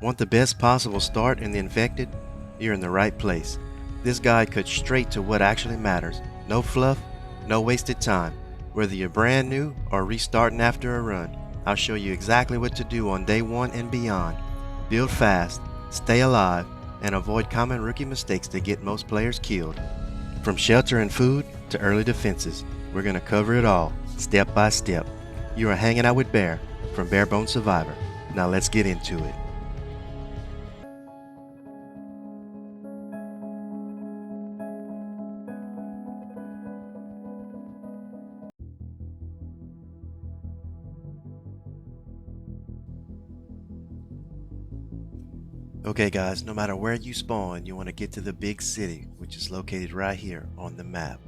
Want the best possible start in the infected? You're in the right place. This guide cuts straight to what actually matters. No fluff, no wasted time. Whether you're brand new or restarting after a run, I'll show you exactly what to do on day 1 and beyond. Build fast, stay alive, and avoid common rookie mistakes that get most players killed. From shelter and food to early defenses, we're going to cover it all, step by step. You are hanging out with Bear from Barebone Survivor. Now let's get into it. Okay guys, no matter where you spawn, you want to get to the big city, which is located right here on the map.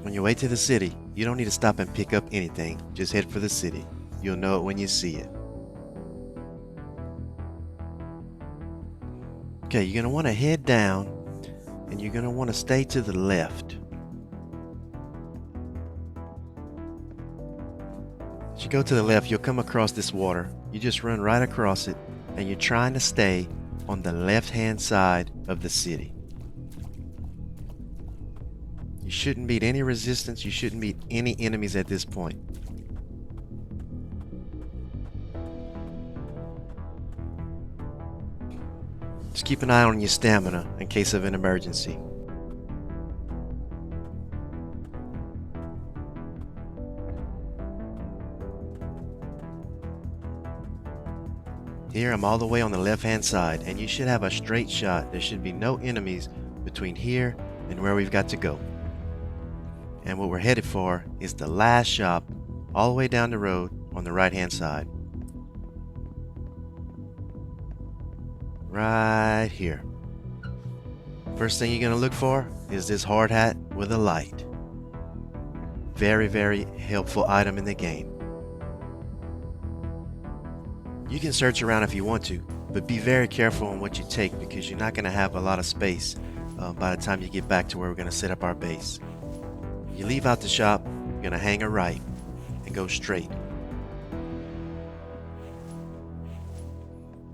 On your way to the city, you don't need to stop and pick up anything, just head for the city. You'll know it when you see it. Okay, you're going to want to head down, and you're going to want to stay to the left. As you go to the left, you'll come across this water. You just run right across it, and you're trying to stay on the left-hand side of the city. You shouldn't meet any resistance. You shouldn't meet any enemies at this point. Just keep an eye on your stamina in case of an emergency. Here I'm all the way on the left hand side, and you should have a straight shot. There should be no enemies between here and where we've got to go. And what we're headed for is the last shop all the way down the road on the right hand side. Right here. First thing you're going to look for is this hard hat with a light. Very, very helpful item in the game. You can search around if you want to, but be very careful on what you take because you're not going to have a lot of space by the time you get back to where we're going to set up our base. You leave out the shop, you're going to hang a right and go straight.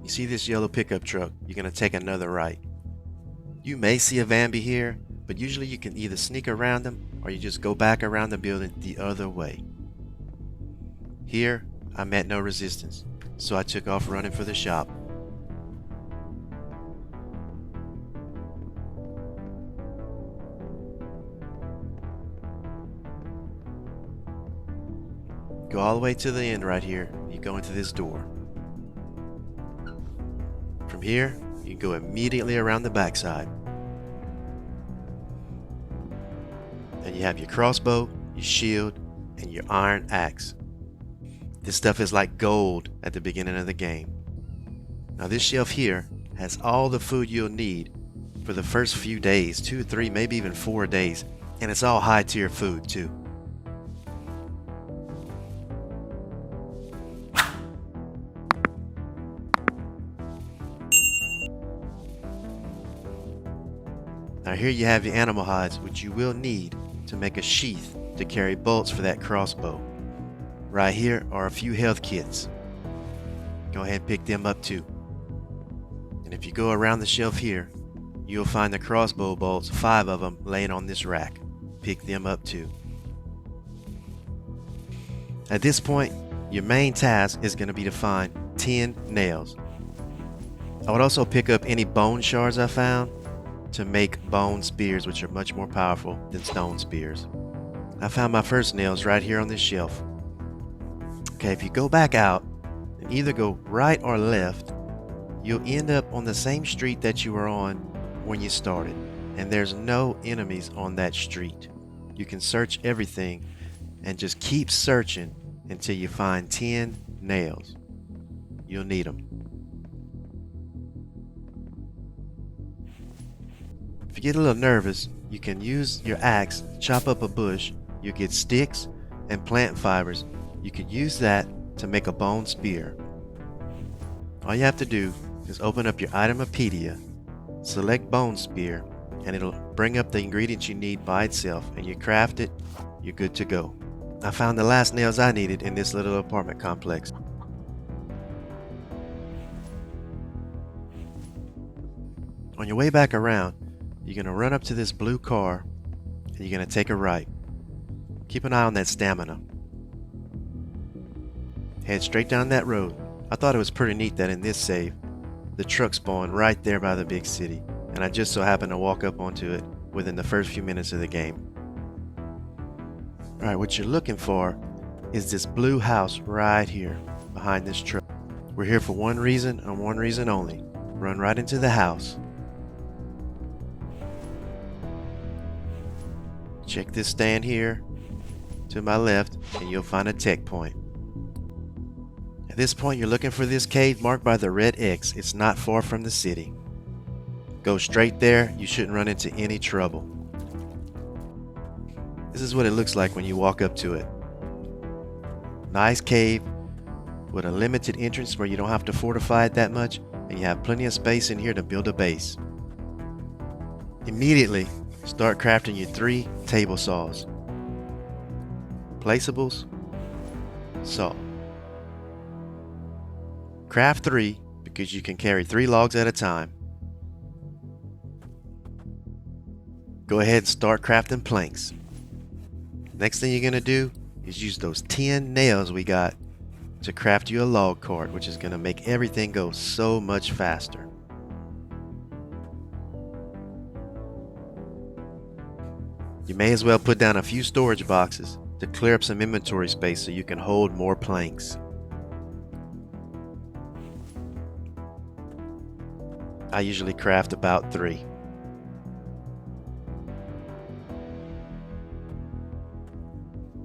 You see this yellow pickup truck, you're going to take another right. You may see a Vambie here, but usually you can either sneak around them or you just go back around the building the other way. Here, I met no resistance, so I took off running for the shop. Go all the way to the end right here. You go into this door. From here, you go immediately around the backside. And you have your crossbow, your shield, and your iron axe. This stuff is like gold at the beginning of the game. Now this shelf here has all the food you'll need for the first few days, 2, 3, maybe even 4 days. And it's all high tier food too. Now here you have your animal hides, which you will need to make a sheath to carry bolts for that crossbow. Right here are a few health kits. Go ahead and pick them up too. And if you go around the shelf here, you'll find the crossbow bolts, 5 of them laying on this rack. Pick them up too. At this point, your main task is going to be to find 10 nails. I would also pick up any bone shards I found to make bone spears, which are much more powerful than stone spears. I found my first nails right here on this shelf. Okay, if you go back out and either go right or left, you'll end up on the same street that you were on when you started, and there's no enemies on that street. You can search everything and just keep searching until you find 10 nails. You'll need them. If you get a little nervous, you can use your axe, chop up a bush. You get sticks and plant fibers. You could use that to make a bone spear. All you have to do is open up your Itemopedia, select bone spear, and it'll bring up the ingredients you need by itself, and you craft it, you're good to go. I found the last nails I needed in this little apartment complex. your way back around, you're going to run up to this blue car and you're going to take a right. Keep an eye on that stamina. Head straight down that road. I thought it was pretty neat that in this save, the truck spawned right there by the big city, and I just so happened to walk up onto it within the first few minutes of the game. Alright, what you're looking for is this blue house right here behind this truck. We're here for one reason and one reason only. Run right into the house. Check this stand here to my left and you'll find a tech point. At this point you're looking for this cave marked by the red X. It's not far from the city. Go straight there, you shouldn't run into any trouble. This is what it looks like when you walk up to it. Nice cave with a limited entrance where you don't have to fortify it that much, and you have plenty of space in here to build a base. Immediately start crafting your 3 table saws. Placeables, saw. Craft 3 because you can carry 3 logs at a time. Go ahead and start crafting planks. Next thing you're going to do is use those 10 nails we got to craft you a log cart, which is going to make everything go so much faster. You may as well put down a few storage boxes to clear up some inventory space so you can hold more planks. I usually craft about 3.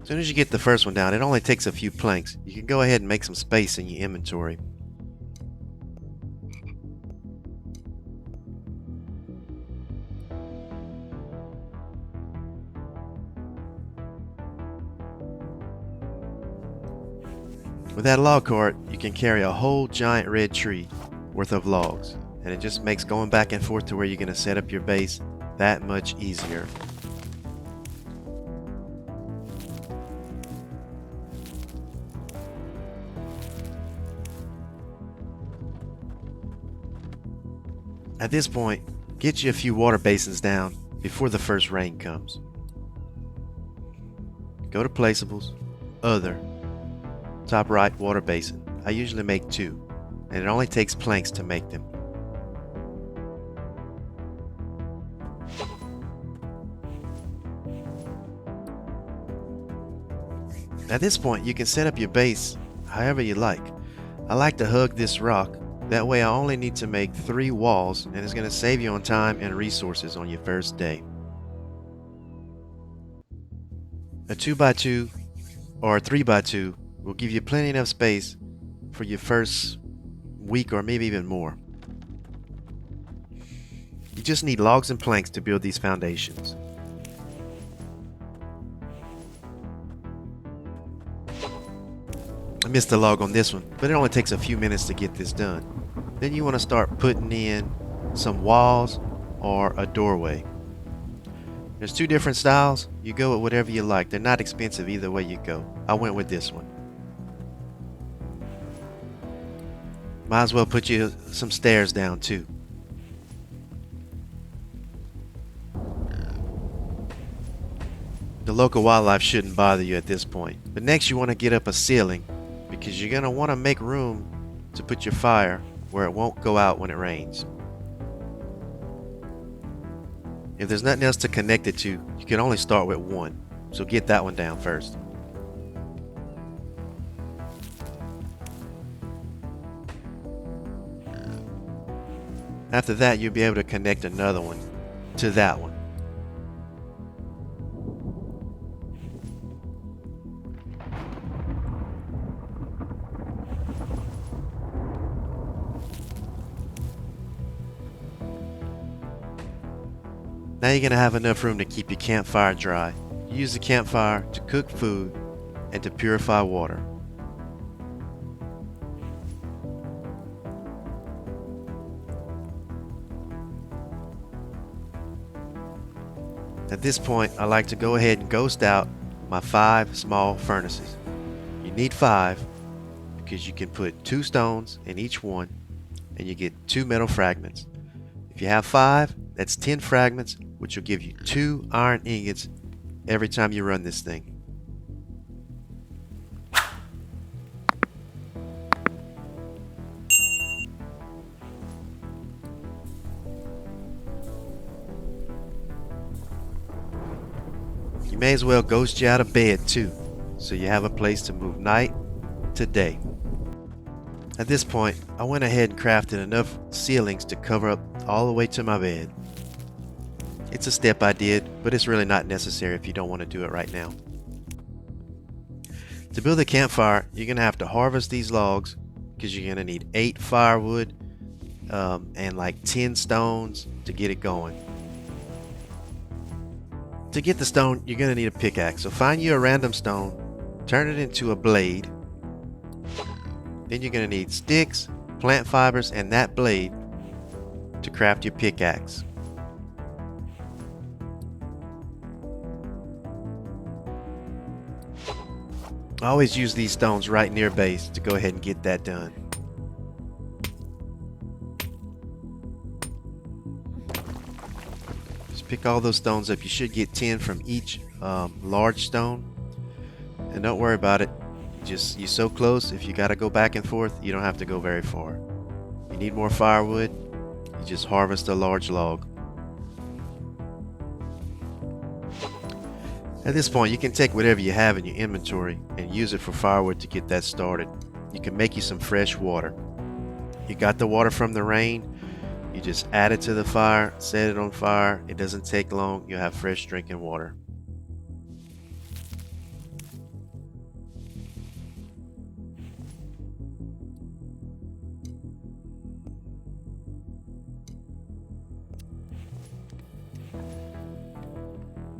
As soon as you get the first one down, it only takes a few planks. You can go ahead and make some space in your inventory. With that log cart, you can carry a whole giant red tree worth of logs, and it just makes going back and forth to where you're going to set up your base that much easier. At this point, get you a few water basins down before the first rain comes. Go to Placeables, Other, top right water basin. I usually make 2, and it only takes planks to make them. At this point, you can set up your base however you like. I like to hug this rock. That way I only need to make 3 walls, and it's going to save you on time and resources on your first day. A 2x2 or a 3x2 will give you plenty enough space for your first week or maybe even more. You just need logs and planks to build these foundations. I missed a log on this one, but it only takes a few minutes to get this done. Then you want to start putting in some walls or a doorway. There's 2 different styles. You go with whatever you like. They're not expensive either way you go. I went with this one. Might as well put you some stairs down too. The local wildlife shouldn't bother you at this point. But next you want to get up a ceiling, because you're going to want to make room to put your fire where it won't go out when it rains. If there's nothing else to connect it to, you can only start with 1, so get that one down first. After that, you'll be able to connect another one to that one. Now you're going to have enough room to keep your campfire dry. You use the campfire to cook food and to purify water. At this point, I like to go ahead and ghost out my 5 small furnaces. You need 5 because you can put 2 stones in each one and you get 2 metal fragments. If you have 5, that's 10 fragments, which will give you 2 iron ingots every time you run this thing. You may as well ghost you out of bed too, so you have a place to move night to day. At this point, I went ahead and crafted enough ceilings to cover up all the way to my bed. It's a step I did, but it's really not necessary if you don't want to do it right now. To build a campfire, you're going to have to harvest these logs because you're going to need 8 firewood and like 10 stones to get it going. To get the stone, you're going to need a pickaxe. So find you a random stone, turn it into a blade. Then you're going to need sticks, plant fibers, and that blade to craft your pickaxe. I always use these stones right near base to go ahead and get that done. Just pick all those stones up. You should get 10 from each large stone. And don't worry about it. You're so close, if you got to go back and forth, you don't have to go very far. If you need more firewood, you just harvest a large log. At this point, you can take whatever you have in your inventory and use it for firewood to get that started. You can make you some fresh water. You got the water from the rain, you just add it to the fire, set it on fire. It doesn't take long, you'll have fresh drinking water.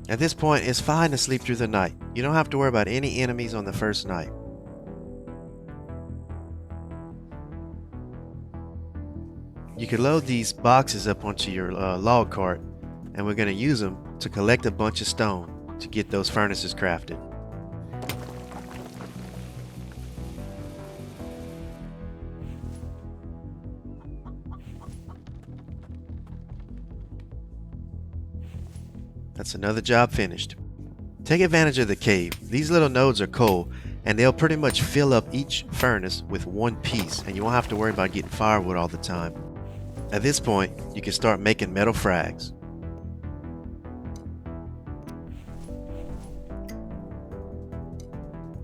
At this point, it's fine to sleep through the night. You don't have to worry about any enemies on the first night. You can load these boxes up onto your log cart, and we're going to use them to collect a bunch of stone to get those furnaces crafted. That's another job finished. Take advantage of the cave. These little nodes are coal, and they'll pretty much fill up each furnace with one piece, and you won't have to worry about getting firewood all the time. At this point, you can start making metal frags.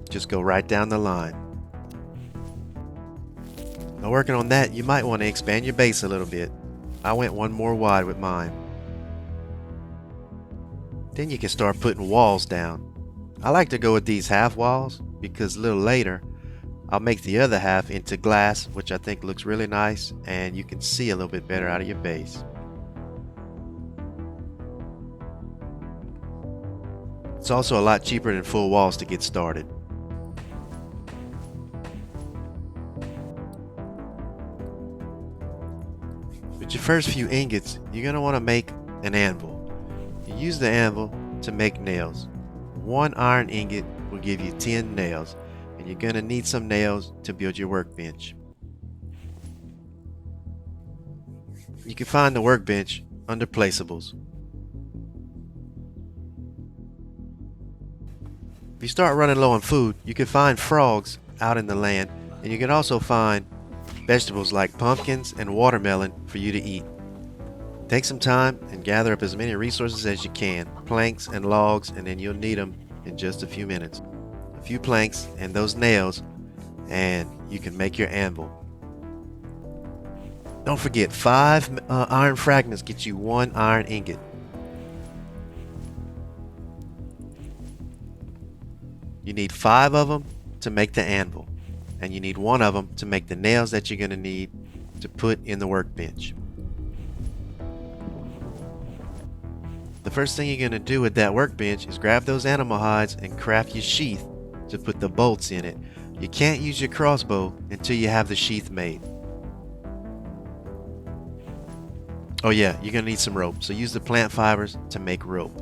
Just go right down the line. While working on that, you might want to expand your base a little bit. I went one more wide with mine. Then you can start putting walls down. I like to go with these half walls because a little later I'll make the other half into glass, which I think looks really nice, and you can see a little bit better out of your base. It's also a lot cheaper than full walls to get started. With your first few ingots, you're going to want to make an anvil. You use the anvil to make nails. 1 iron ingot will give you 10 nails, and you're going to need some nails to build your workbench. You can find the workbench under placeables. If you start running low on food, you can find frogs out in the land, and you can also find vegetables like pumpkins and watermelon for you to eat. Take some time and gather up as many resources as you can, planks and logs, and then you'll need them in just a few minutes. A few planks and those nails, and you can make your anvil. Don't forget, 5 iron fragments get you 1 iron ingot. You need 5 of them to make the anvil, and you need 1 of them to make the nails that you're going to need to put in the workbench. The first thing you're going to do with that workbench is grab those animal hides and craft your sheath to put the bolts in it. You can't use your crossbow until you have the sheath made. Oh yeah, you're going to need some rope, so use the plant fibers to make rope.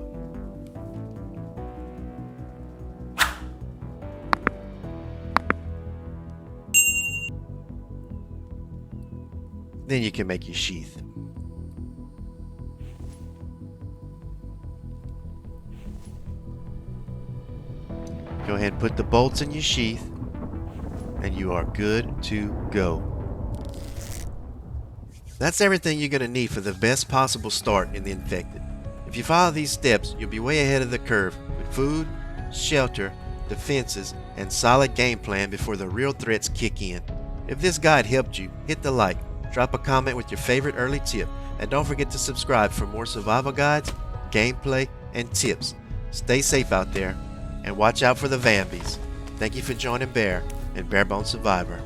Then you can make your sheath. Go ahead and put the bolts in your sheath, and you are good to go. That's everything you're going to need for the best possible start in the infected. If you follow these steps, you'll be way ahead of the curve with food, shelter, defenses, and solid game plan before the real threats kick in. If this guide helped you, hit the like, drop a comment with your favorite early tip, and don't forget to subscribe for more survival guides, gameplay, and tips. Stay safe out there, and watch out for the Vambies. Thank you for joining Bear and Barebone Survivor.